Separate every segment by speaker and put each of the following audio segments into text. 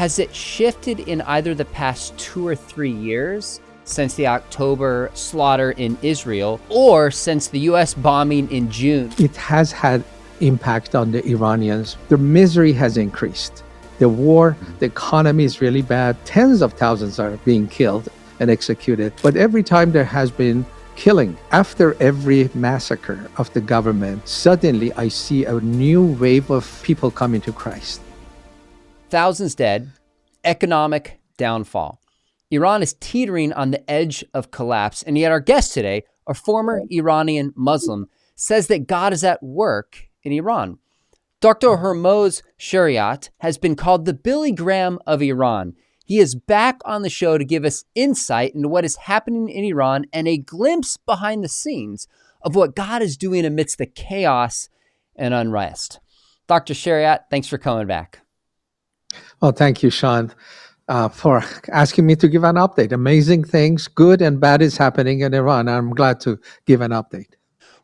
Speaker 1: has it shifted in either the past 2 or 3 years since the October slaughter in Israel or since the U.S. bombing in June?
Speaker 2: It has had impact on the Iranians. Their misery has increased. The war, the economy is really bad. Tens of thousands are being killed and executed. But every time there has been killing, after every massacre of the government, suddenly I see a new wave of people coming to Christ.
Speaker 1: Thousands dead, economic downfall. Iran is teetering on the edge of collapse. And yet our guest today, a former Iranian Muslim, says that God is at work in Iran. Dr. Hormoz Shariat has been called the Billy Graham of Iran. He is back on the show to give us insight into what is happening in Iran and a glimpse behind the scenes of what God is doing amidst the chaos and unrest. Dr. Shariat, thanks for coming back.
Speaker 2: Well, thank you, Sean, for asking me to give an update. Amazing things, good and bad, is happening in Iran. I'm glad to give an update.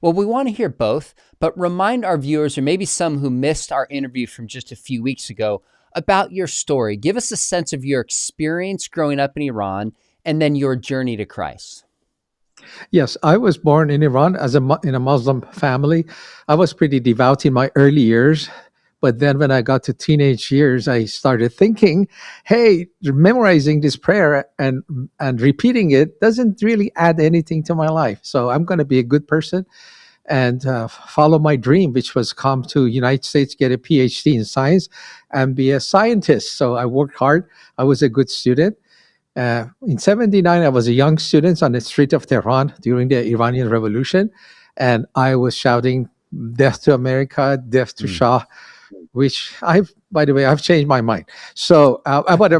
Speaker 1: Well, we want to hear both, but remind our viewers, or maybe some who missed our interview from just a few weeks ago, about your story. Give us a sense of your experience growing up in Iran and then your journey to Christ.
Speaker 2: Yes, I was born in Iran in a Muslim family. I was pretty devout in my early years. But then when I got to teenage years, I started thinking, hey, memorizing this prayer and repeating it doesn't really add anything to my life. So I'm going to be a good person and follow my dream, which was come to United States, get a PhD in science and be a scientist. So I worked hard. I was a good student. In 79, I was a young student on the street of Tehran during the Iranian Revolution. And I was shouting, death to America, death to Shah, which by the way, I've changed my mind. So, but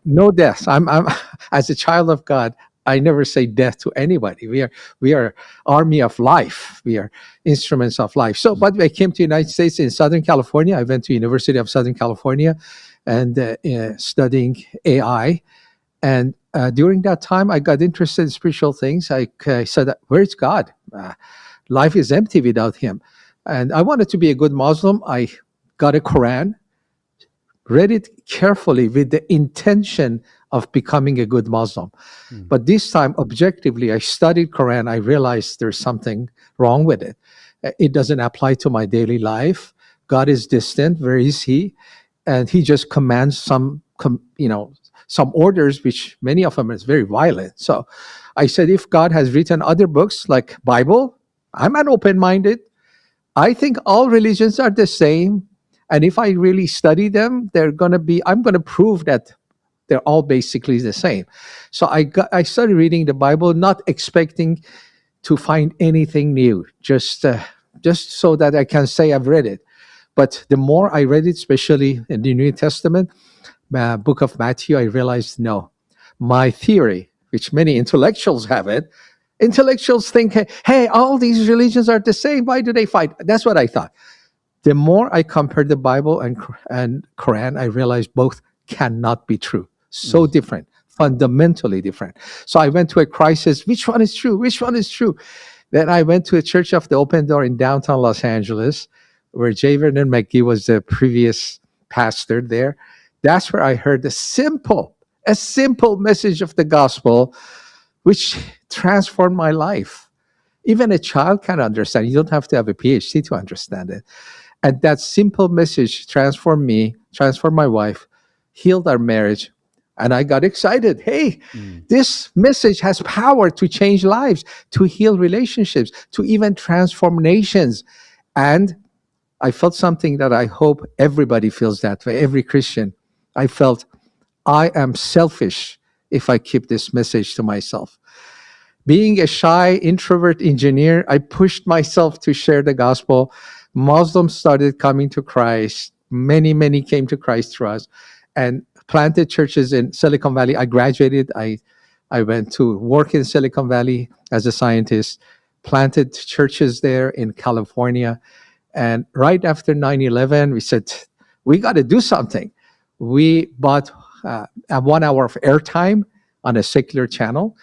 Speaker 2: no death. I'm as a child of God, I never say death to anybody. We are army of life. We are instruments of life. So, but I came to the United States in Southern California. I went to University of Southern California and studying AI. And during that time, I got interested in spiritual things. I said, where's God? Life is empty without him. And I wanted to be a good Muslim. I got a Quran, read it carefully with the intention of becoming a good Muslim. But this time, objectively, I studied Quran. I realized there's something wrong with it. It doesn't apply to my daily life. God is distant. Where is he? And he just commands some orders, which many of them is very violent. So I said, if God has written other books like Bible, I'm an open-minded. I think all religions are the same. And if I really study them, I'm going to prove that they're all basically the same. So I started reading the Bible, not expecting to find anything new, just so that I can say I've read it. But the more I read it, especially in the New Testament, book of Matthew, I realized, no, my theory, which many intellectuals have it, intellectuals think, hey, all these religions are the same. Why do they fight? That's what I thought. The more I compared the Bible and Quran, I realized both cannot be true. So different, fundamentally different. So I went to a crisis. Which one is true? Which one is true? Then I went to a Church of the Open Door in downtown Los Angeles, where J. Vernon McGee was the previous pastor there. That's where I heard a simple message of the gospel, which transformed my life. Even a child can understand. You don't have to have a PhD to understand it. And that simple message transformed me, transformed my wife, healed our marriage. And I got excited. Hey, this message has power to change lives, to heal relationships, to even transform nations. And I felt something that I hope everybody feels that way, every Christian. I felt I am selfish if I keep this message to myself. Being a shy, introvert engineer, I pushed myself to share the gospel. Muslims started coming to Christ. Many came to Christ through us and planted churches in Silicon Valley. I graduated. I went to work in Silicon Valley as a scientist, planted churches there in California. And right after 9/11, we said, we got to do something. We bought 1 hour of airtime on a secular channel,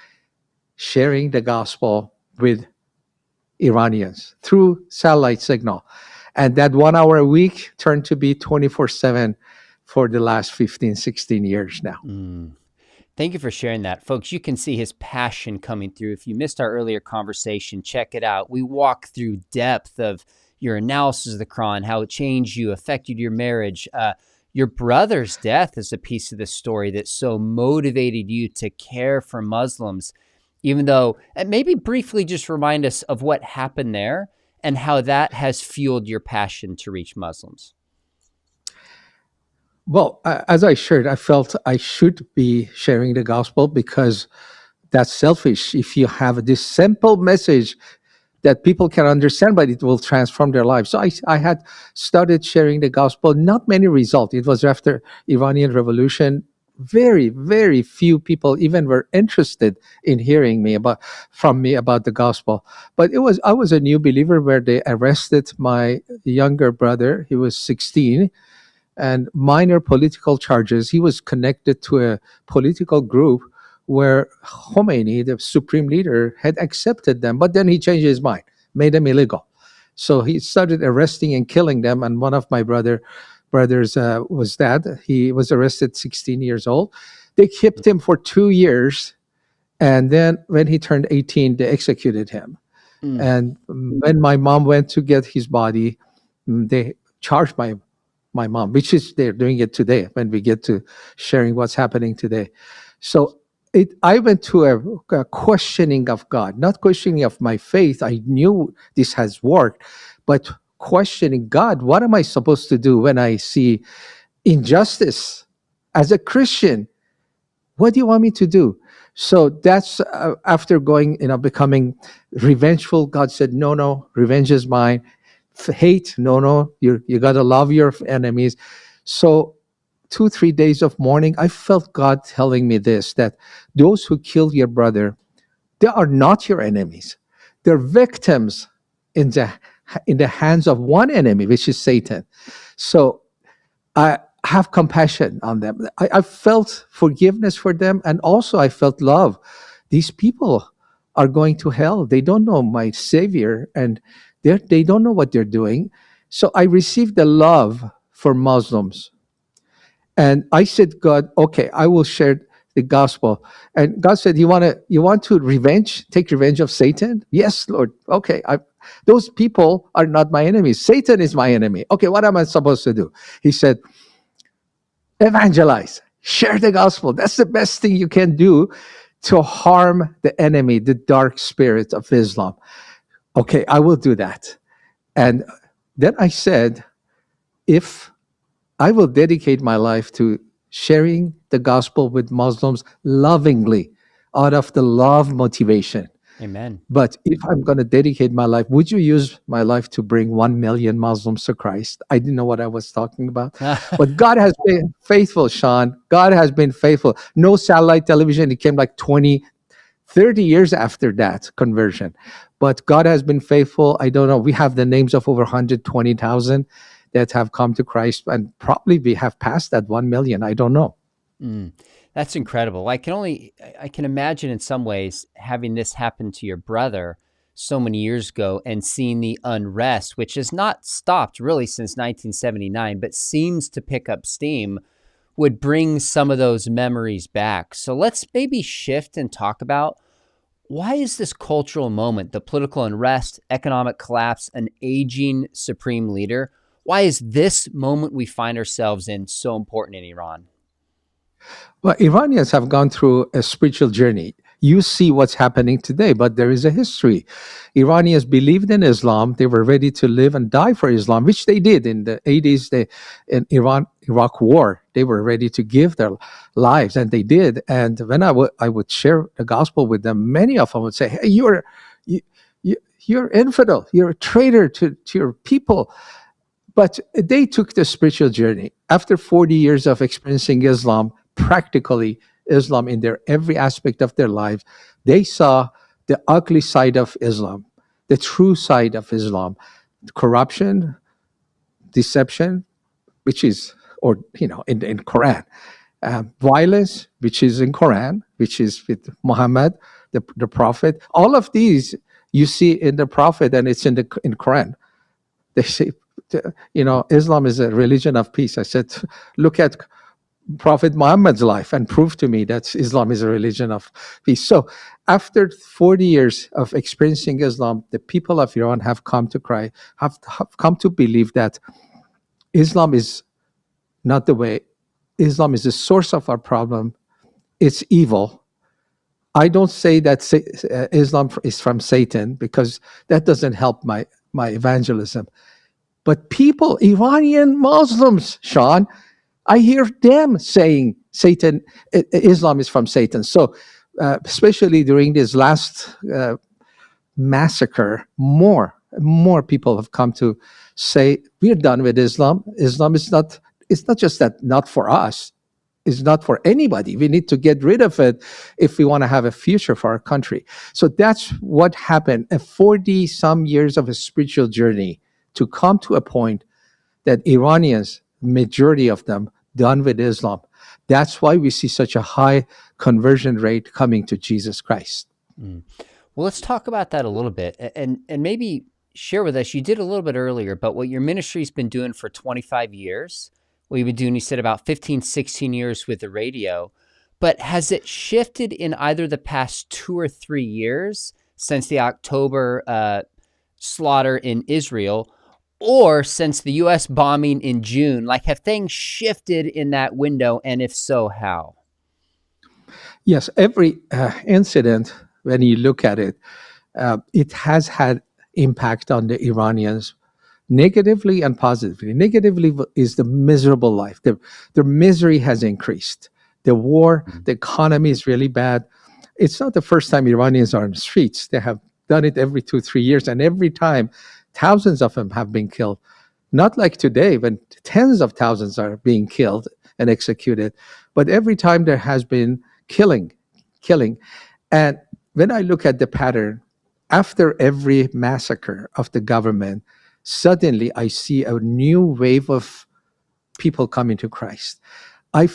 Speaker 2: sharing the gospel with Iranians through satellite signal. And that 1 hour a week turned to be 24/7 for the last 15, 16 years now.
Speaker 1: Thank you for sharing that. Folks, you can see his passion coming through. If you missed our earlier conversation, check it out. We walk through depth of your analysis of the Quran, how it changed you, affected your marriage. Your brother's death is a piece of the story that so motivated you to care for Muslims, even though, and maybe briefly just remind us of what happened there and how that has fueled your passion to reach Muslims.
Speaker 2: Well, as I shared, I felt I should be sharing the gospel because that's selfish. If you have this simple message that people can understand, but it will transform their lives. So I had started sharing the gospel. Not many results. It was after Iranian Revolution. Very, very few people even were interested in hearing from me about the gospel. But I was a new believer where they arrested my younger brother. He was 16. And minor political charges. He was connected to a political group where Khomeini, the supreme leader, had accepted them, but then he changed his mind, made them illegal. So he started arresting and killing them. And one of my brothers was that. He was arrested 16 years old. They kept him for 2 years. And then when he turned 18, they executed him. And when my mom went to get his body, they charged my mom, which is they're doing it today when we get to sharing what's happening today. So I went to a questioning of God, not questioning of my faith. I knew this has worked, but questioning God, what am I supposed to do when I see injustice as a Christian? What do you want me to do? So that's after becoming revengeful. God said, no, revenge is mine. Hate, no, you got to love your enemies. So 2-3 days of mourning, I felt God telling me this, that those who killed your brother, they are not your enemies. They're victims in the hands of one enemy, which is Satan. So I have compassion on them. I felt forgiveness for them, and also I felt love. These people are going to hell. They don't know my Savior, and they don't know what they're doing. So I received the love for Muslims. And I said, God, okay, I will share the gospel. And God said, you want to take revenge of Satan? Yes, Lord. Okay, those people are not my enemies. Satan is my enemy. Okay, what am I supposed to do? He said, evangelize, share the gospel. That's the best thing you can do to harm the enemy, the dark spirit of Islam. Okay, I will do that. And then I said, if I will dedicate my life to sharing the gospel with Muslims lovingly, out of the love motivation.
Speaker 1: Amen.
Speaker 2: But if I'm going to dedicate my life, would you use my life to bring 1 million Muslims to Christ? I didn't know what I was talking about. But God has been faithful, Sean. God has been faithful. No satellite television. It came like 30 years after that conversion. But God has been faithful. I don't know. We have the names of over 120,000 that have come to Christ, and probably we have passed that 1 million. I don't know.
Speaker 1: That's incredible. I can imagine in some ways having this happen to your brother so many years ago and seeing the unrest, which has not stopped really since 1979, but seems to pick up steam, would bring some of those memories back. So let's maybe shift and talk about, why is this cultural moment, the political unrest, economic collapse, an aging supreme leader, why is this moment we find ourselves in so important in Iran?
Speaker 2: Well, Iranians have gone through a spiritual journey. You see what's happening today, but there is a history. Iranians believed in Islam. They were ready to live and die for Islam, which they did in the 80s. In Iraq war, they were ready to give their lives, and they did. And when I would share the gospel with them, many of them would say, "Hey, you're infidel. You're a traitor to your people." But they took the spiritual journey. After 40 years of experiencing Islam, practically Islam in their every aspect of their lives, they saw the ugly side of Islam, the true side of Islam, corruption, deception, which is, in Quran, violence, which is in Quran, which is with Muhammad, the Prophet. All of these you see in the Prophet, and it's in Quran. They say Islam is a religion of peace. I said, look at Prophet Muhammad's life and prove to me that Islam is a religion of peace. So after 40 years of experiencing Islam, the people of Iran have come to have come to believe that Islam is not the way. Islam is the source of our problem. It's evil. I don't say that Islam is from Satan, because that doesn't help my evangelism. But people, Iranian Muslims, Sean, I hear them saying Islam is from Satan. So, especially during this last massacre, more people have come to say, we're done with Islam. Islam is not. It's not just that not for us. It's not for anybody. We need to get rid of it if we want to have a future for our country. So that's what happened. 40 some years of a spiritual journey to come to a point that Iranians, majority of them, done with Islam. That's why we see such a high conversion rate coming to Jesus Christ.
Speaker 1: Well, let's talk about that a little bit, and maybe share with us. You did a little bit earlier, but what your ministry's been doing for 25 years. What you've been doing, you said, about 15, 16 years with the radio. But has it shifted in either the past 2 or 3 years since the October slaughter in Israel, or since the U.S. bombing in June? Like, have things shifted in that window? And if so, how?
Speaker 2: Yes, every incident, when you look at it, it has had impact on the Iranians, negatively and positively. Negatively is the miserable life. Their misery has increased. The war, the economy is really bad. It's not the first time Iranians are on the streets. They have done it every 2-3 years, and every time thousands of them have been killed. Not like today when tens of thousands are being killed and executed, but every time there has been killing. And when I look at the pattern, after every massacre of the government, suddenly I see a new wave of people coming to Christ. I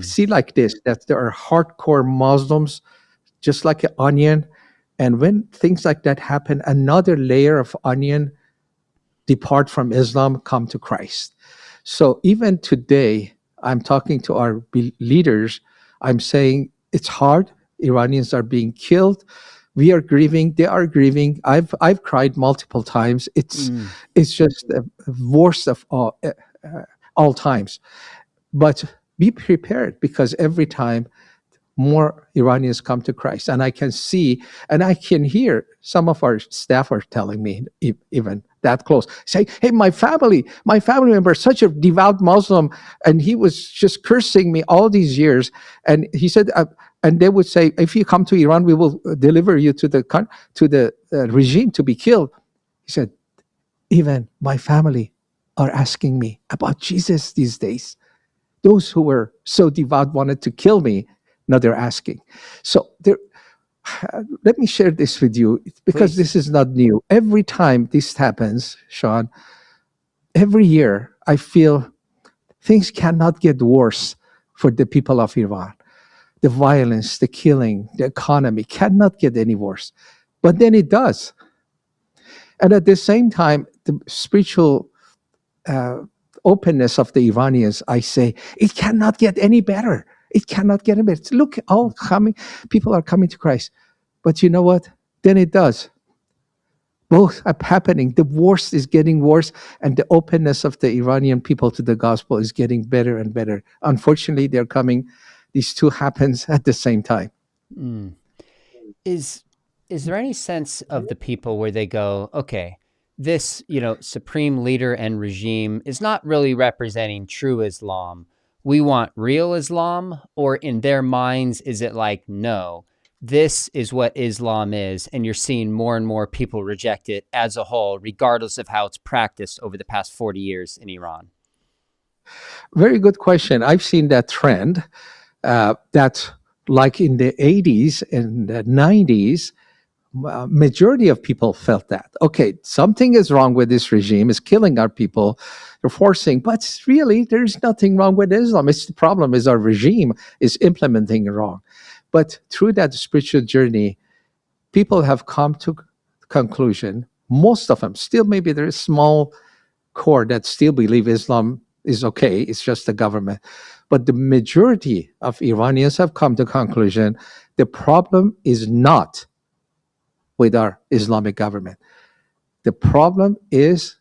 Speaker 2: see like this, that there are hardcore Muslims, just like an onion. And when things like that happen, another layer of onion depart from Islam, come to Christ. So even today, I'm talking to our leaders. I'm saying it's hard. Iranians are being killed. We are grieving. They are grieving. I've cried multiple times. It's just the worst of all times. But be prepared, because every time more Iranians come to Christ, and I can see and I can hear some of our staff are telling me, even that close, say, "Hey, my family member, such a devout Muslim, and he was just cursing me all these years." And he said, and they would say, "If you come to Iran, we will deliver you to the regime to be killed." He said, "Even my family are asking me about Jesus these days. Those who were so devout wanted to kill me. Now they're asking." So let me share this with you, because
Speaker 1: Please.
Speaker 2: this is not new. Every time this happens, Sean, every year I feel things cannot get worse for the people of Iran. The violence, the killing, the economy cannot get any worse. But then it does. And at the same time, the spiritual openness of the Iranians, I say, it cannot get any better. It cannot get any better. Look, people are coming to Christ. But you know what? Then it does. Both are happening. The worst is getting worse, and the openness of the Iranian people to the gospel is getting better and better. Unfortunately, they're coming. These two happens at the same time.
Speaker 1: Is there any sense of the people where they go, okay, this, supreme leader and regime is not really representing true Islam. We want real Islam? Or in their minds, is it like, no, this is what Islam is, and you're seeing more and more people reject it as a whole, regardless of how it's practiced over the past 40 years in Iran?
Speaker 2: Very good question. I've seen that trend, that like in the 80s and the 90s, majority of people felt that, okay, something is wrong with this regime, is killing our people, they're forcing, but really there's nothing wrong with Islam. It's the problem is our regime is implementing it wrong. But through that spiritual journey, people have come to conclusion, most of them, still maybe there is small core that still believe Islam is okay. It's just the government. But the majority of Iranians have come to conclusion the problem is not with our Islamic government. The problem is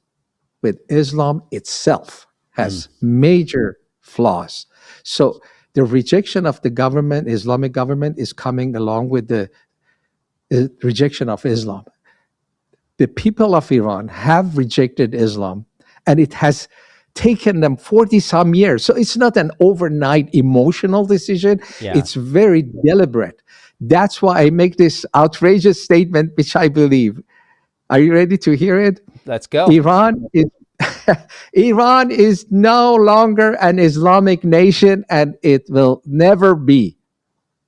Speaker 2: with Islam itself has major flaws. So the rejection of the government, Islamic government, is coming along with the rejection of Islam. The people of Iran have rejected Islam, and it has taken them 40 some years. So it's not an overnight emotional decision.
Speaker 1: Yeah.
Speaker 2: It's very deliberate. That's why I make this outrageous statement, which I believe. Are you ready to hear it?
Speaker 1: Let's go.
Speaker 2: Iran is no longer an Islamic nation, and it will never be.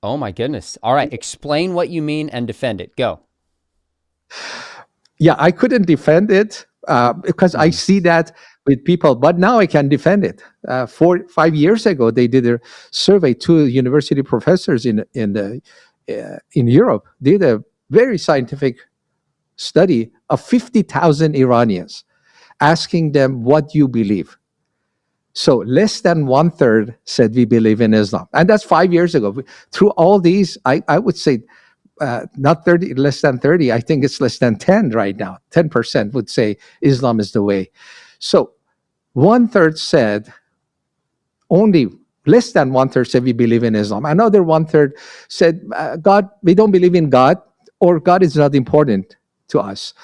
Speaker 1: Oh my goodness. All right. Explain what you mean and defend it. Go.
Speaker 2: Yeah, I couldn't defend it because I see that with people, but now I can defend it. 5 years ago, they did a survey to university professors in Europe. Did a very scientific study of 50,000 Iranians, asking them what you believe. So less than 1/3 said we believe in Islam, and that's 5 years ago. Through all these, I would say not 30, less than 30. I think it's less than 10 right now. 10% would say Islam is the way. So 1/3 said, only less than 1/3 said we believe in Islam. Another 1/3 said, God, we don't believe in God, or God is not important to us.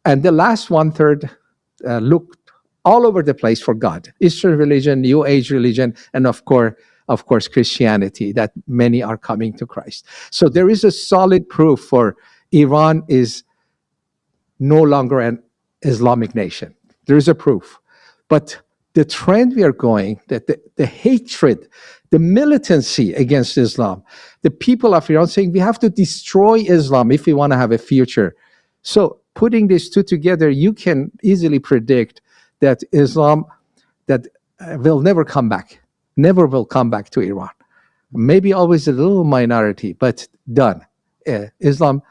Speaker 2: And the last 1/3 looked all over the place for God. Eastern religion, New Age religion, and of course, Christianity, that many are coming to Christ. So there is a solid proof for Iran is no longer an Islamic nation. There is a proof. But the trend we are going, that the hatred, the militancy against Islam, the people of Iran saying we have to destroy Islam if we want to have a future. So putting these two together, you can easily predict that Islam will never come back. Never will come back to Iran. Maybe always a little minority, but done. Islam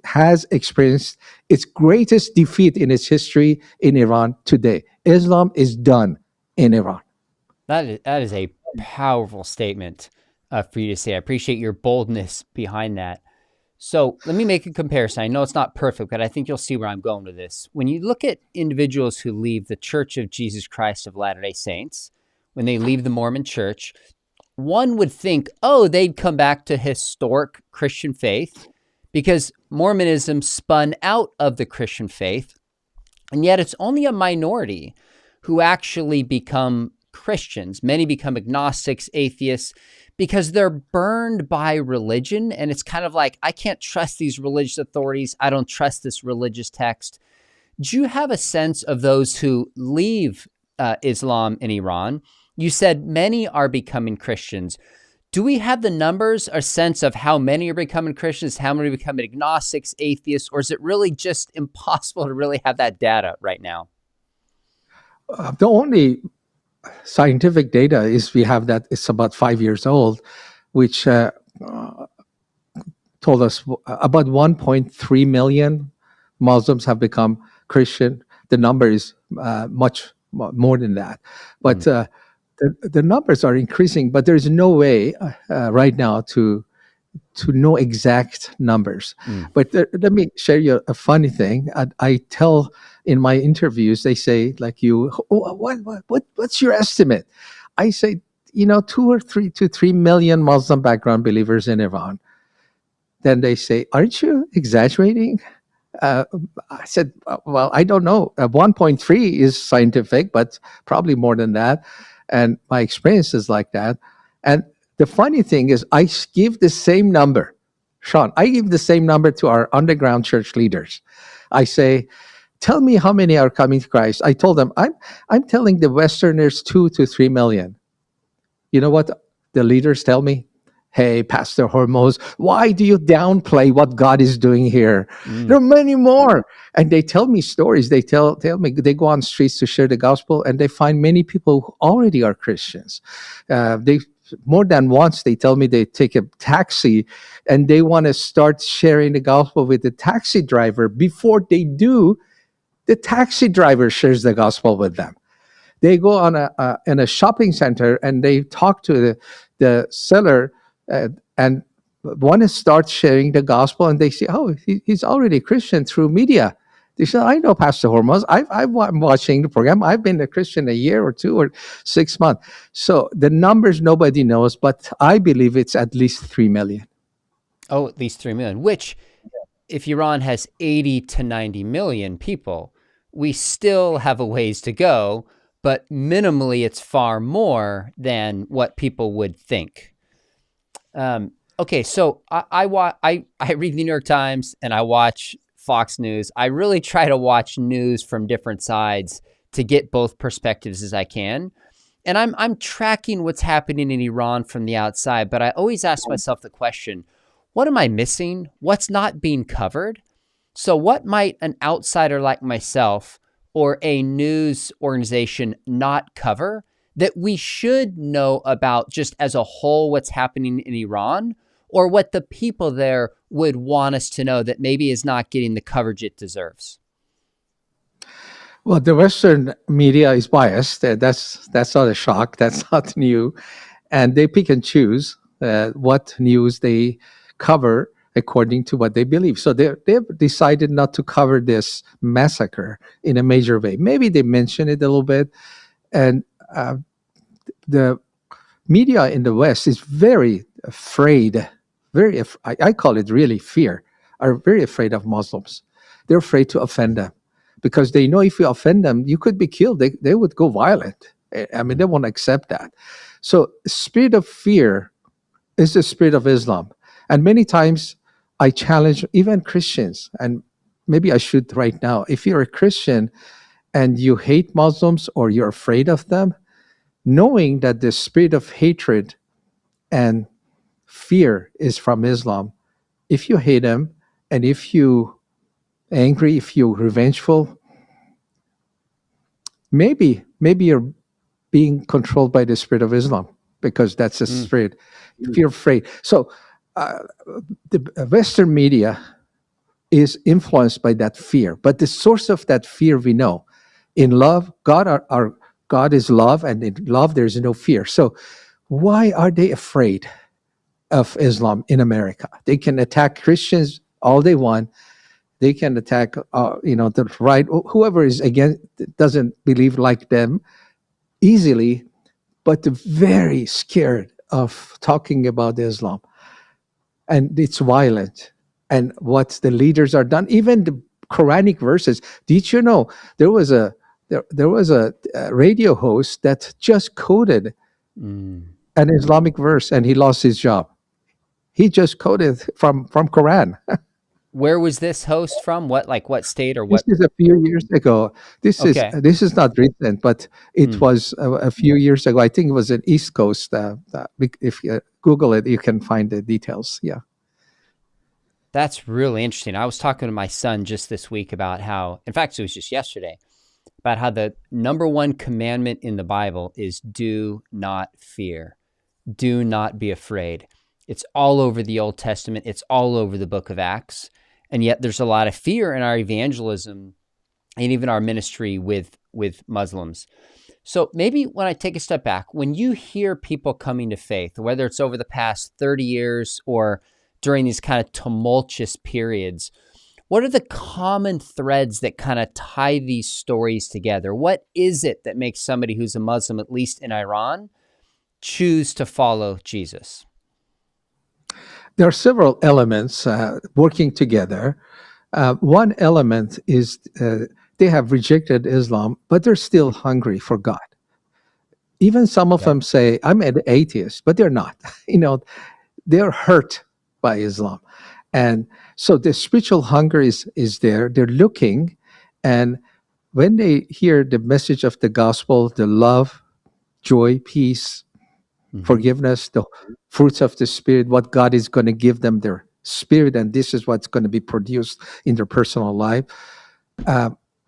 Speaker 2: has experienced its greatest defeat in its history in Iran today. Islam is done in Iran.
Speaker 1: That is a powerful statement for you to say. I appreciate your boldness behind that. So let me make a comparison. I know it's not perfect, but I think you'll see where I'm going with this. When you look at individuals who leave the Church of Jesus Christ of Latter-day Saints, when they leave the Mormon church, one would think, oh, they'd come back to historic Christian faith because Mormonism spun out of the Christian faith. And yet it's only a minority who actually become Christians. Many become agnostics, atheists, because they're burned by religion. And it's kind of like, I can't trust these religious authorities. I don't trust this religious text. Do you have a sense of those who leave Islam in Iran? You said many are becoming Christians. Do we have the numbers, a sense of how many are becoming Christians, how many are becoming agnostics, atheists, or is it really just impossible to really have that data right now?
Speaker 2: The only scientific data is we have that it's about 5 years old, which told us about 1.3 million Muslims have become Christian. The number is much more than that. But the numbers are increasing, but there's no way right now to know exact numbers. But let me share you a funny thing. I tell in my interviews, they say, like you, what's your estimate? I say, 2 to 3 million Muslim background believers in Iran. Then they say, aren't you exaggerating? I said, well, I don't know. 1.3 is scientific, but probably more than that. And my experience is like that. And the funny thing is, I give the same number. Sean, I give the same number to our underground church leaders. I say, tell me how many are coming to Christ. I told them, I'm telling the Westerners 2 to 3 million. You know what the leaders tell me? Hey, Pastor Hormoz, why do you downplay what God is doing here? There are many more. And they tell me stories. They tell me, they go on streets to share the gospel, and they find many people who already are Christians. They more than once, they tell me they take a taxi and they want to start sharing the gospel with the taxi driver. Before they do, The taxi driver shares the gospel with them. They go on in a shopping center and they talk to the seller, and one starts sharing the gospel, and they say, "Oh, he's already a Christian through media." They say, "I know Pastor Hormoz. I'm watching the program. I've been a Christian a year or 2 or 6 months." So the numbers nobody knows, but I believe it's at least 3 million.
Speaker 1: Oh, at least 3 million, which if Iran has 80 to 90 million people, we still have a ways to go, but minimally it's far more than what people would think. Okay, so I read the New York Times and I watch Fox News. I really try to watch news from different sides to get both perspectives as I can. And I'm tracking what's happening in Iran from the outside, but I always ask myself the question, what am I missing? What's not being covered? So what might an outsider like myself or a news organization not cover that we should know about just as a whole what's happening in Iran, or what the people there would want us to know that maybe is not getting the coverage it deserves?
Speaker 2: Well, the Western media is biased. That's not a shock. That's not new, and they pick and choose what news they cover according to what they believe. So they've decided not to cover this massacre in a major way. Maybe they mention it a little bit, and the media in the West is very afraid. I call it really fear. Are very afraid of Muslims. They're afraid to offend them, because they know if you offend them, you could be killed. They would go violent. I mean, they won't accept that. So, spirit of fear is the spirit of Islam. And many times I challenge even Christians, and maybe I should right now. If you're a Christian and you hate Muslims or you're afraid of them, knowing that the spirit of hatred and fear is from Islam, if you hate them and if you angry, if you're revengeful, maybe you're being controlled by the spirit of Islam, because that's a spirit. If you're afraid. So the Western media is influenced by that fear, but the source of that fear we know. In love, our God is love, and in love there is no fear. So why are they afraid of Islam in America? They can attack Christians all they want. They can attack, the right, whoever is against, doesn't believe like them, easily, but they're very scared of talking about Islam. And it's violent. And what the leaders are done, even the Quranic verses. Did you know there was a radio host that just quoted an Islamic verse and he lost his job? He just quoted from Quran.
Speaker 1: Where was this host from? What state or what?
Speaker 2: This is a few years ago. This is not recent, but it was a few years ago. I think it was an East Coast. If you Google it, you can find the details. Yeah.
Speaker 1: That's really interesting. I was talking to my son just this week about how, in fact, it was just yesterday, about how the number one commandment in the Bible is do not fear. Do not be afraid. It's all over the Old Testament. It's all over the book of Acts. And yet there's a lot of fear in our evangelism and even our ministry with Muslims. So maybe when I take a step back, when you hear people coming to faith, whether it's over the past 30 years or during these kind of tumultuous periods, what are the common threads that kind of tie these stories together? What is it that makes somebody who's a Muslim, at least in Iran, choose to follow Jesus?
Speaker 2: There are several elements working together. One element is they have rejected Islam, but they're still hungry for God. Even some of them say, I'm an atheist, but they're not. They're hurt by Islam. And so the spiritual hunger is there. They're looking. And when they hear the message of the gospel, the love, joy, peace, forgiveness, the fruits of the Spirit, what God is going to give them, their spirit, and this is what's going to be produced in their personal life.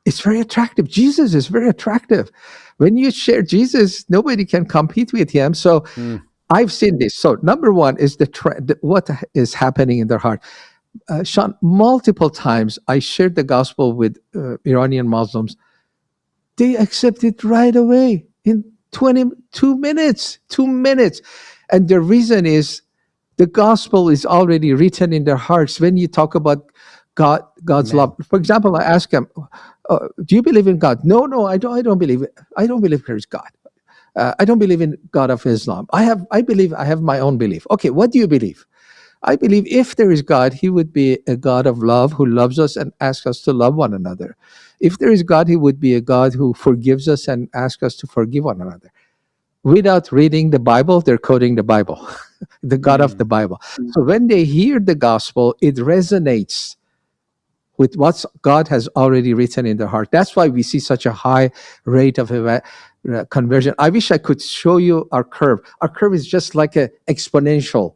Speaker 2: It's very attractive. Jesus is very attractive. When you share Jesus, nobody can compete with him. So I've seen this. So number one is what is happening in their heart. Sean, multiple times I shared the gospel with Iranian Muslims. They accept it right away in 22 minutes, 2 minutes. And the reason is the gospel is already written in their hearts. When you talk about God's
Speaker 1: Amen.
Speaker 2: love, for example, I ask them, "Do you believe in God?" No, no, I don't. I don't believe it. I don't believe there is God. I don't believe in God of Islam. I believe. I have my own belief. Okay, what do you believe? I believe if there is God, He would be a God of love who loves us and asks us to love one another. If there is God, He would be a God who forgives us and asks us to forgive one another. Without reading the Bible, they're quoting the Bible, the God of the
Speaker 1: Mm.
Speaker 2: Bible. So when they hear the gospel, it resonates with what God has already written in their heart. That's why we see such a high rate of conversion. I wish I could show you our curve. Our curve is just like an exponential.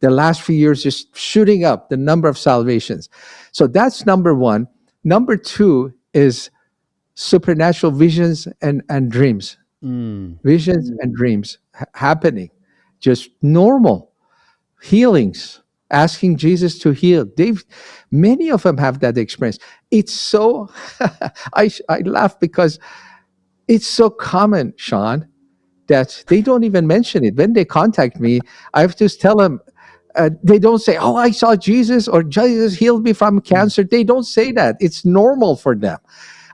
Speaker 2: The last few years just shooting up the number of salvations. So that's number one. Number two is supernatural visions and dreams.
Speaker 1: Mm.
Speaker 2: Visions and dreams happening, just normal healings, asking Jesus to heal. They've many of them have that experience. It's so I laugh because it's so common, Sean, that they don't even mention it. When they contact me, I have to tell them, they don't say, "Oh, I saw Jesus," or "Jesus healed me from
Speaker 1: Mm.
Speaker 2: cancer." They don't say that. It's normal for them.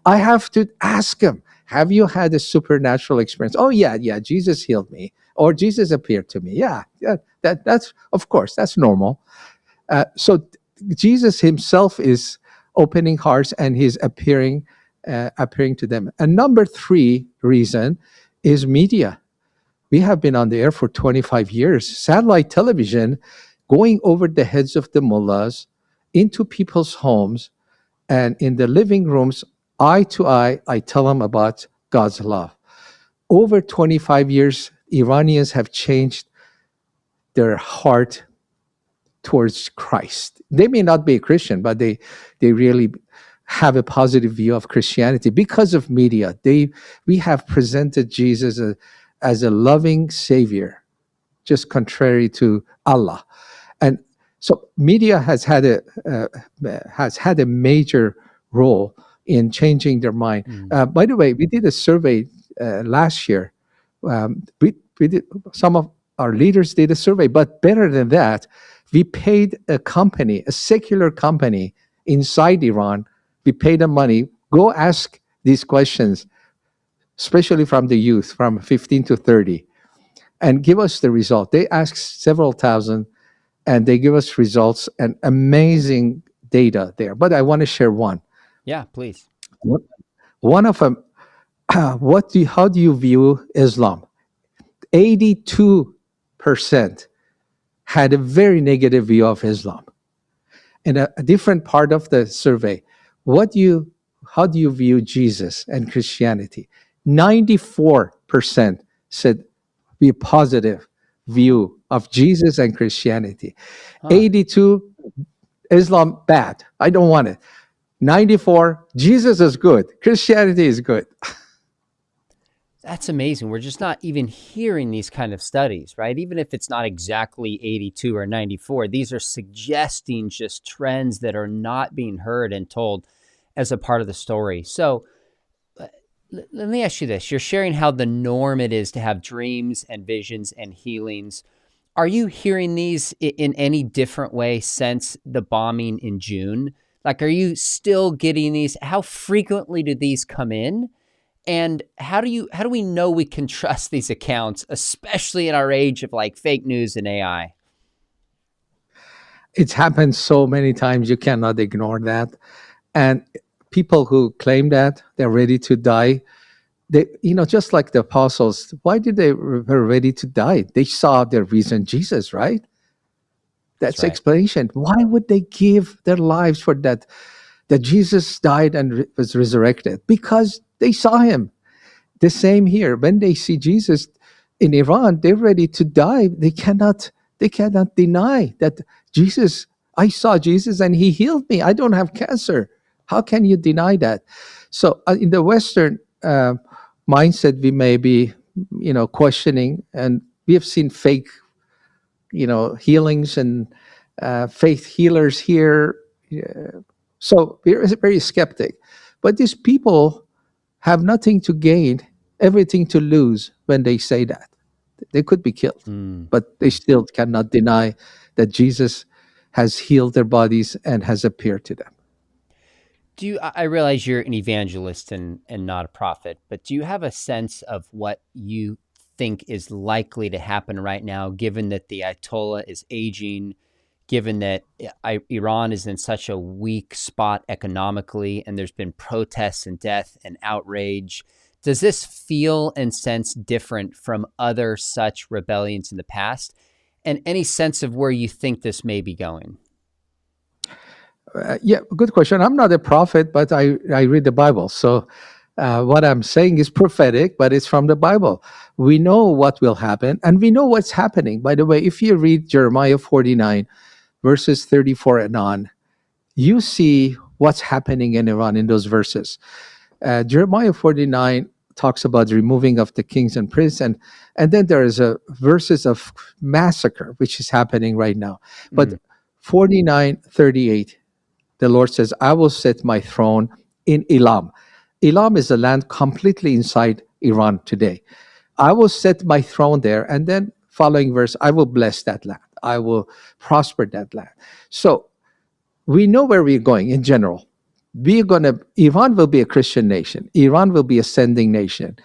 Speaker 2: I have to ask them, "Have you had a supernatural experience?" "Oh, yeah, yeah, Jesus healed me," or "Jesus appeared to me." Yeah, yeah, that's of course that's normal. So Jesus Himself is opening hearts and He's appearing to them. And number three reason is media. We have been on the air for 25 years. Satellite television going over the heads of the mullahs into people's homes and in the living rooms, eye to eye, I tell them about God's love. Over 25 years, Iranians have changed their heart towards Christ. They may not be a Christian, but they really have a positive view of Christianity because of media. We have presented Jesus as a loving savior, just contrary to Allah. And so media has had a major role in changing their mind.
Speaker 1: Mm.
Speaker 2: By the way, we did a survey last year. We did some of our leaders did a survey, but better than that, we paid a company, a secular company inside Iran. We paid them money. Go ask these questions, especially from the youth, from 15 to 30, and give us the result. They asked several thousand and they give us results and amazing data there. But I want to share one.
Speaker 1: Yeah, please.
Speaker 2: One of them, how do you view Islam? 82% had a very negative view of Islam. In a different part of the survey, how do you view Jesus and Christianity? 94% said be a positive view of Jesus and Christianity.
Speaker 1: Huh.
Speaker 2: 82, Islam bad. I don't want it. 94, Jesus is good. Christianity is good.
Speaker 1: That's amazing. We're just not even hearing these kind of studies, right? Even if it's not exactly 82 or 94, these are suggesting just trends that are not being heard and told as a part of the story. So let me ask you this. You're sharing how the norm it is to have dreams and visions and healings. Are you hearing these in any different way since the bombing in June? Like, are you still getting these? How frequently do these come in? And how do we know we can trust these accounts, especially in our age of like fake news and AI?
Speaker 2: It's happened so many times, you cannot ignore that. And people who claim that they're ready to die, just like the apostles, why did they were ready to die? They saw their risen Jesus, right?
Speaker 1: That's
Speaker 2: That's
Speaker 1: right.
Speaker 2: explanation. Why would they give their lives for that? That Jesus died and was resurrected because they saw him. The same here. When they see Jesus in Iran, they're ready to die. They cannot deny that Jesus. I saw Jesus and he healed me. I don't have cancer. How can you deny that? So in the Western mindset, we may be, questioning, and we have seen fake, healings and faith healers here. Yeah. So we're very skeptic. But these people have nothing to gain, everything to lose when they say that. They could be killed,
Speaker 1: Mm.
Speaker 2: but they still cannot deny that Jesus has healed their bodies and has appeared to them.
Speaker 1: Do you? I realize you're an evangelist and not a prophet, but do you have a sense of what you think is likely to happen right now, given that the Ayatollah is aging, given that Iran is in such a weak spot economically, and there's been protests and death and outrage? Does this feel and sense different from other such rebellions in the past? And any sense of where you think this may be going?
Speaker 2: Yeah, good question. I'm not a prophet, but I read the Bible. So what I'm saying is prophetic, but it's from the Bible. We know what will happen, and we know what's happening. By the way, if you read Jeremiah 49, verses 34 and on, you see what's happening in Iran in those verses. Jeremiah 49 talks about the removing of the kings and princes, and then there is a verses of massacre, which is happening right now. But 49:38, the Lord says, I will set my throne in Elam. Elam is a land completely inside Iran today. I will set my throne there. And then following verse, I will bless that land. I will prosper that land. So we know where we're going in general. Iran will be a Christian nation. Iran will be a sending nation.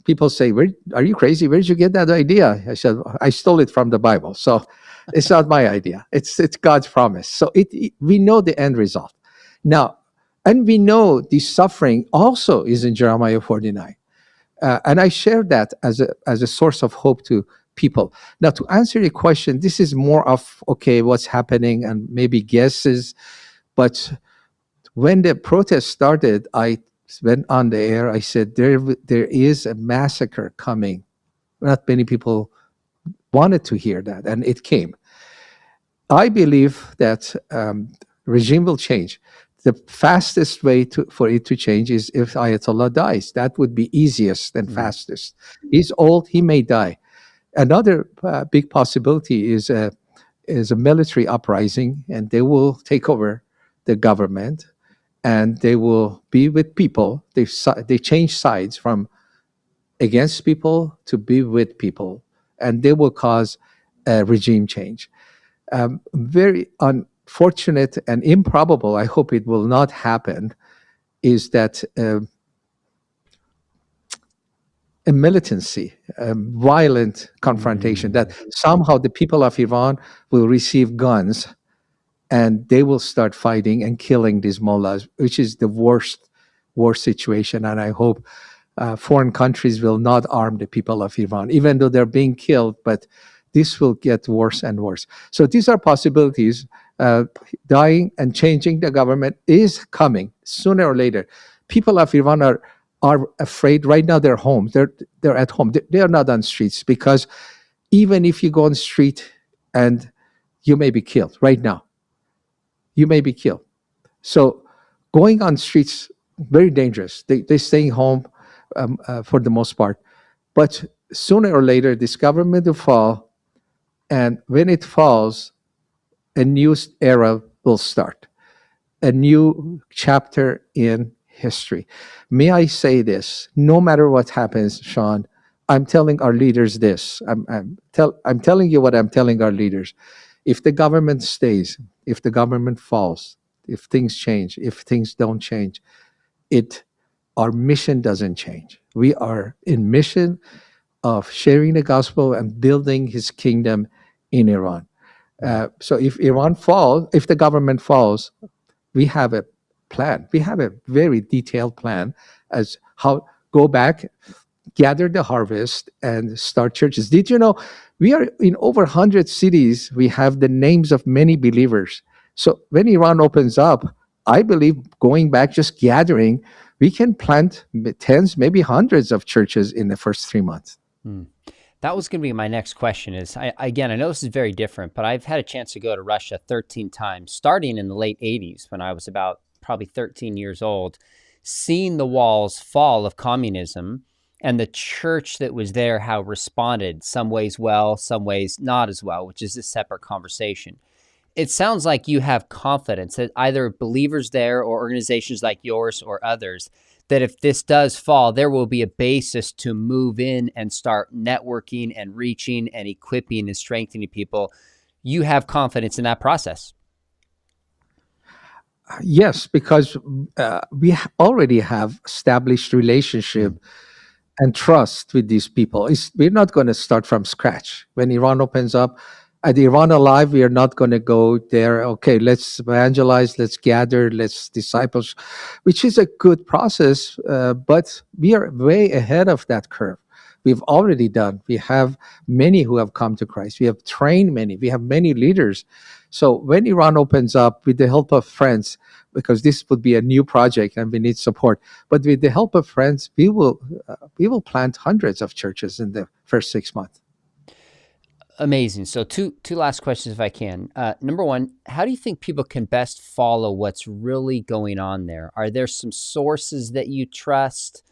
Speaker 2: People say, are you crazy? Where did you get that idea? I said, I stole it from the Bible. So it's not my idea. It's God's promise. So we know the end result. Now, and we know the suffering also is in Jeremiah 49. And I share that as a source of hope to people. Now, to answer your question, this is more of, okay, what's happening and maybe guesses. But when the protest started, I went on the air. I said, there is a massacre coming. Not many people wanted to hear that, and it came. I believe that regime will change. The fastest way for it to change is if Ayatollah dies. That would be easiest and fastest. He's old; he may die. Another big possibility is a military uprising, and they will take over the government, and they will be with people. They change sides from against people to be with people, and they will cause a regime change. Very unfortunate and improbable, I hope it will not happen, is that a militancy, violent confrontation, that somehow the people of Iran will receive guns and they will start fighting and killing these mullahs, which is the worst war situation. And I hope foreign countries will not arm the people of Iran, even though they're being killed, but this will get worse and worse. So these are possibilities. Dying and changing the government is coming sooner or later. People of Iran are afraid right now. They're home. They're at home. They are not on streets, because even if you go on the street and you may be killed right now, you may be killed. So going on streets, very dangerous. They're staying home for the most part. But sooner or later, this government will fall. And when it falls, a new era will start, a new chapter in history. May I say this? No matter what happens, Sean, I'm telling our leaders this. I'm telling you what I'm telling our leaders. If the government stays, if the government falls, if things change, if things don't change, our mission doesn't change. We are in mission of sharing the gospel and building His kingdom in Iran. So if the government falls, we have a plan. We have a very detailed plan as how go back, gather the harvest, and start churches. Did you know we are in over 100 cities? We have the names of many believers. So when Iran opens up, I believe going back, just gathering, we can plant tens, maybe hundreds of churches in the first 3 months.
Speaker 1: That was going to be my next question. I know this is very different, but I've had a chance to go to Russia 13 times, starting in the late 80s when I was about probably 13 years old, seeing the walls fall of communism, and the church that was there, how responded, some ways well, some ways not as well, which is a separate conversation. It sounds like you have confidence that either believers there or organizations like yours or others, that if this does fall, there will be a basis to move in and start networking and reaching and equipping and strengthening people. You have confidence in that process.
Speaker 2: Yes, because already have established relationship and trust with these people. We're not going to start from scratch. When Iran opens up, at Iran Alive, we are not going to go there. Okay, let's evangelize, let's gather, let's disciples, which is a good process, but we are way ahead of that curve. We've already done. We have many who have come to Christ. We have trained many. We have many leaders. So when Iran opens up, with the help of friends, because this would be a new project and we need support, but with the help of friends, we will plant hundreds of churches in the first 6 months.
Speaker 1: Amazing. So two last questions, if I can. Number one, how do you think people can best follow what's really going on there? Are there some sources that you trust,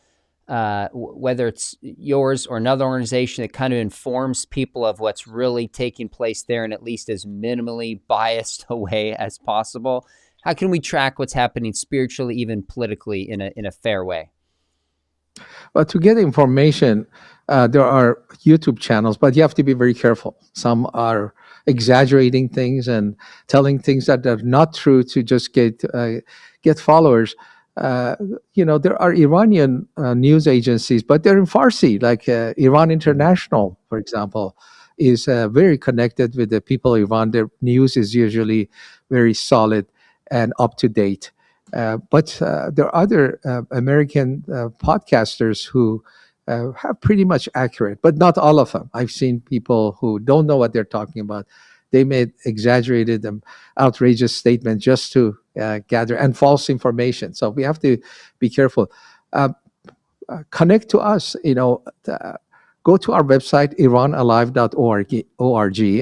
Speaker 1: whether it's yours or another organization, that kind of informs people of what's really taking place there in at least as minimally biased a way as possible? How can we track what's happening spiritually, even politically, in a fair way?
Speaker 2: But to get information, there are YouTube channels, but you have to be very careful. Some are exaggerating things and telling things that are not true to just get followers. There are Iranian news agencies, but they're in Farsi, like Iran International, for example, is very connected with the people of Iran. Their news is usually very solid and up to date. But there are other American podcasters who have pretty much accurate, but not all of them. I've seen people who don't know what they're talking about. They made exaggerated and outrageous statements just to gather, and false information. So we have to be careful. Connect to us. Go to our website, iranalive.org,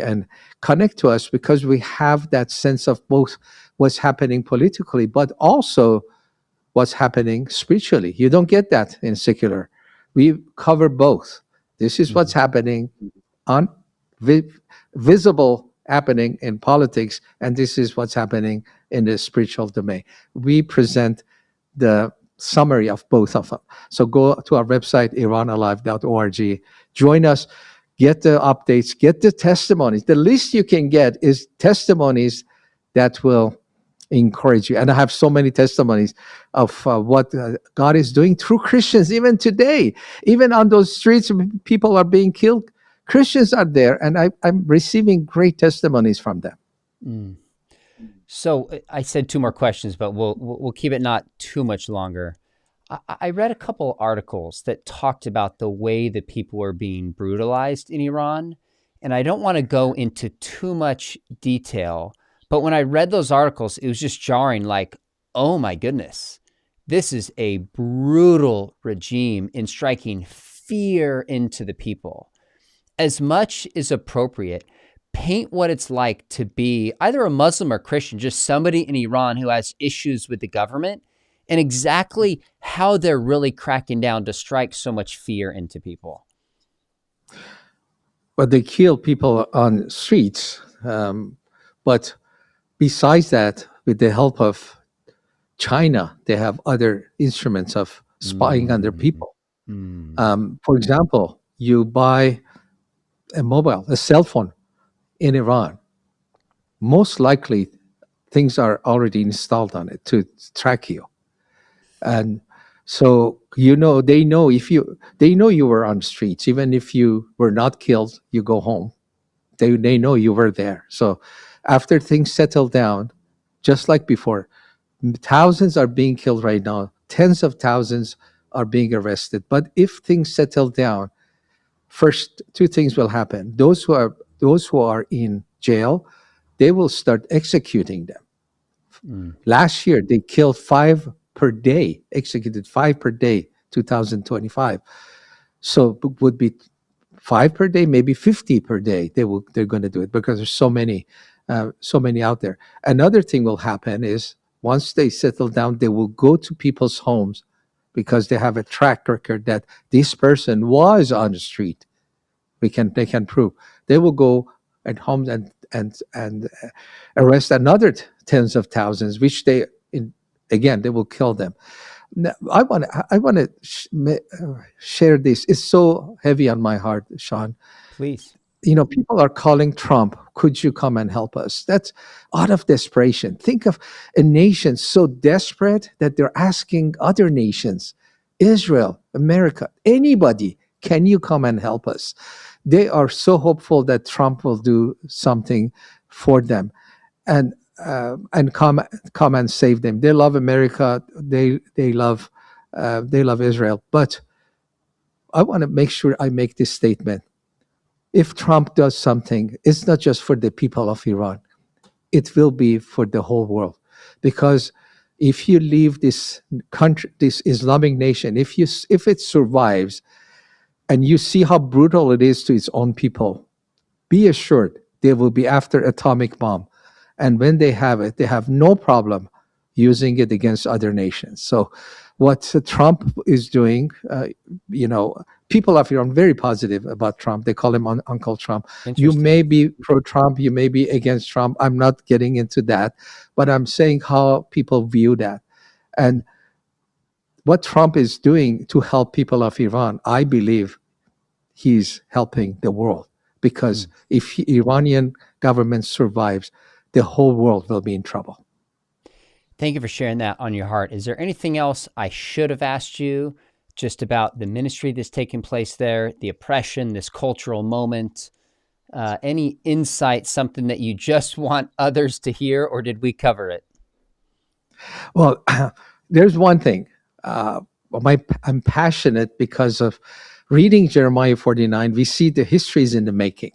Speaker 2: and connect to us, because we have that sense of both what's happening politically, but also what's happening spiritually. You don't get that in secular. We cover both. This is what's happening on visible happening in politics, and this is what's happening in the spiritual domain. We present the summary of both of them. So go to our website, iranalive.org, join us, get the updates, get the testimonies. The least you can get is testimonies that will encourage you. And I have so many testimonies of what God is doing through Christians, even today. Even on those streets, people are being killed. Christians are there, and I'm receiving great testimonies from them.
Speaker 1: Mm. So I said two more questions, but we'll keep it not too much longer. I read a couple articles that talked about the way that people are being brutalized in Iran, and I don't want to go into too much detail, but when I read those articles, it was just jarring, like, oh my goodness, this is a brutal regime in striking fear into the people. As much as appropriate, paint what it's like to be either a Muslim or Christian, just somebody in Iran who has issues with the government, and exactly how they're really cracking down to strike so much fear into people.
Speaker 2: Well, they kill people on streets. But besides that, with the help of China, they have other instruments of spying on their people. For example, you buy a cell phone in Iran, most likely things are already installed on it to track you. And so, they know you were on streets. Even if you were not killed, you go home. They know you were there. So after things settle down, just like before, thousands are being killed right now. Tens of thousands are being arrested. But if things settle down, first two things will happen. Those who are in jail, they will start executing them. Last year, they killed 5 per day, executed 5 per day, 2025. So it would be 5 per day, maybe 50 per day. They're going to do it because there's so many out there. Another thing will happen is once they settle down, they will go to people's homes, because they have a track record that this person was on the street. They can prove. They will go at homes and arrest another tens of thousands, which again they will kill them. Now, I want to share this. It's so heavy on my heart, Sean.
Speaker 1: Please.
Speaker 2: People are calling Trump, could you come and help us? That's out of desperation. Think of a nation so desperate that they're asking other nations, Israel, America, anybody, can you come and help us? They are so hopeful that Trump will do something for them and come and save them. They love America. They love Israel. But I want to make sure I make this statement. If Trump does something, it's not just for the people of Iran. It will be for the whole world. Because if you leave this country, this Islamic nation, if it survives, and you see how brutal it is to its own people, be assured they will be after atomic bomb. And when they have it, they have no problem using it against other nations. So what Trump is doing, people of Iran very positive about Trump. They call him Uncle Trump. You may be pro-Trump, you may be against Trump. I'm not getting into that, but I'm saying how people view that. And what Trump is doing to help people of Iran, I believe he's helping the world. Because if Iranian government survives, the whole world will be in trouble.
Speaker 1: Thank you for sharing that on your heart. Is there anything else I should have asked you just about the ministry that's taking place there, the oppression, this cultural moment? Any insight, something that you just want others to hear, or did we cover it?
Speaker 2: Well, there's one thing. I'm passionate because of reading Jeremiah 49. We see the history is in the making.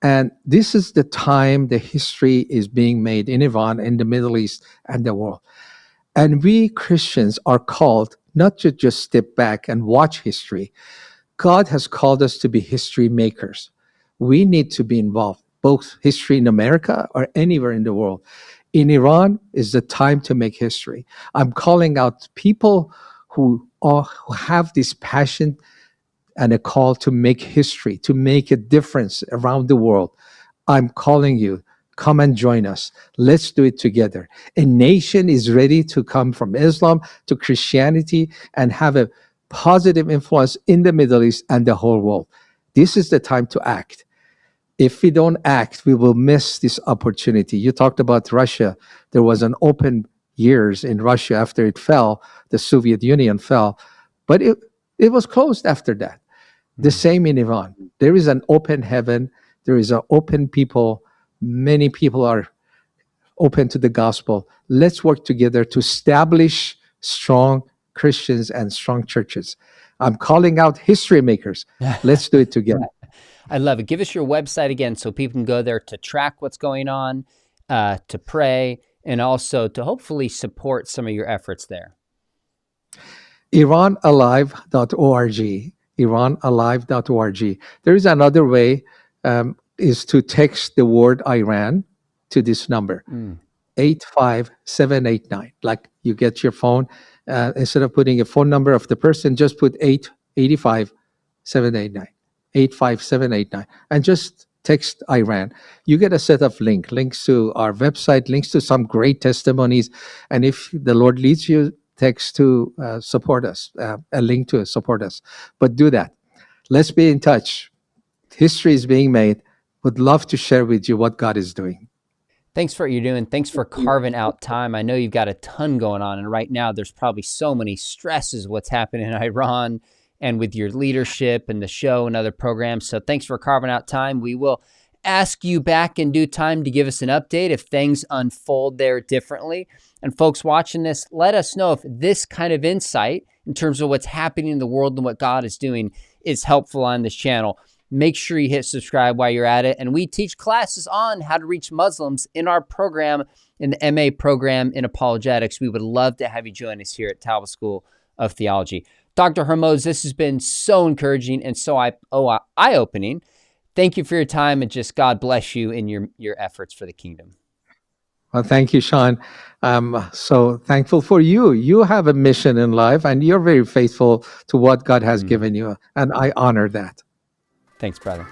Speaker 2: And this is the time the history is being made in Iran, in the Middle East, and the world. And we Christians are called not to just step back and watch history. God has called us to be history makers. We need to be involved, both history in America or anywhere in the world. In Iran is the time to make history. I'm calling out people who have this passion and a call to make history, to make a difference around the world. I'm calling you, come and join us. Let's do it together. A nation is ready to come from Islam to Christianity and have a positive influence in the Middle East and the whole world. This is the time to act. If we don't act, we will miss this opportunity. You talked about Russia. There was an open years in Russia after it fell, the Soviet Union fell, but it was closed after that. The same in Iran. There is an open heaven. There is an open people. Many people are open to the gospel. Let's work together to establish strong Christians and strong churches. I'm calling out history makers. Let's do it together.
Speaker 1: I love it. Give us your website again so people can go there to track what's going on, to pray, and also to hopefully support some of your efforts there.
Speaker 2: IranAlive.org. IranAlive.org. There is another way, is to text the word Iran to this number, 85789. Like you get your phone, instead of putting a phone number of the person, just put 85789, 85789, and just text Iran. You get a set of links to our website, links to some great testimonies. And if the Lord leads you, text to support us, a link to support us. But do that. Let's be in touch. History is being made. Would love to share with you what God is doing.
Speaker 1: Thanks for what you're doing. Thanks for carving out time. I know you've got a ton going on. And right now, there's probably so many stresses what's happening in Iran and with your leadership and the show and other programs. So thanks for carving out time. We will ask you back in due time to give us an update if things unfold there differently. And folks watching this, let us know if this kind of insight in terms of what's happening in the world and what God is doing is helpful on this channel. Make sure you hit subscribe while you're at it. And we teach classes on how to reach Muslims in our program, in the MA program in apologetics. We would love to have you join us here at Talbot School of Theology. Dr. Hormoz, this has been so encouraging and so eye-opening. Thank you for your time, and just God bless you in your efforts for the kingdom.
Speaker 2: Well, thank you, Sean. So thankful for you. You have a mission in life, and you're very faithful to what God has given you, and I honor that.
Speaker 1: Thanks, brother.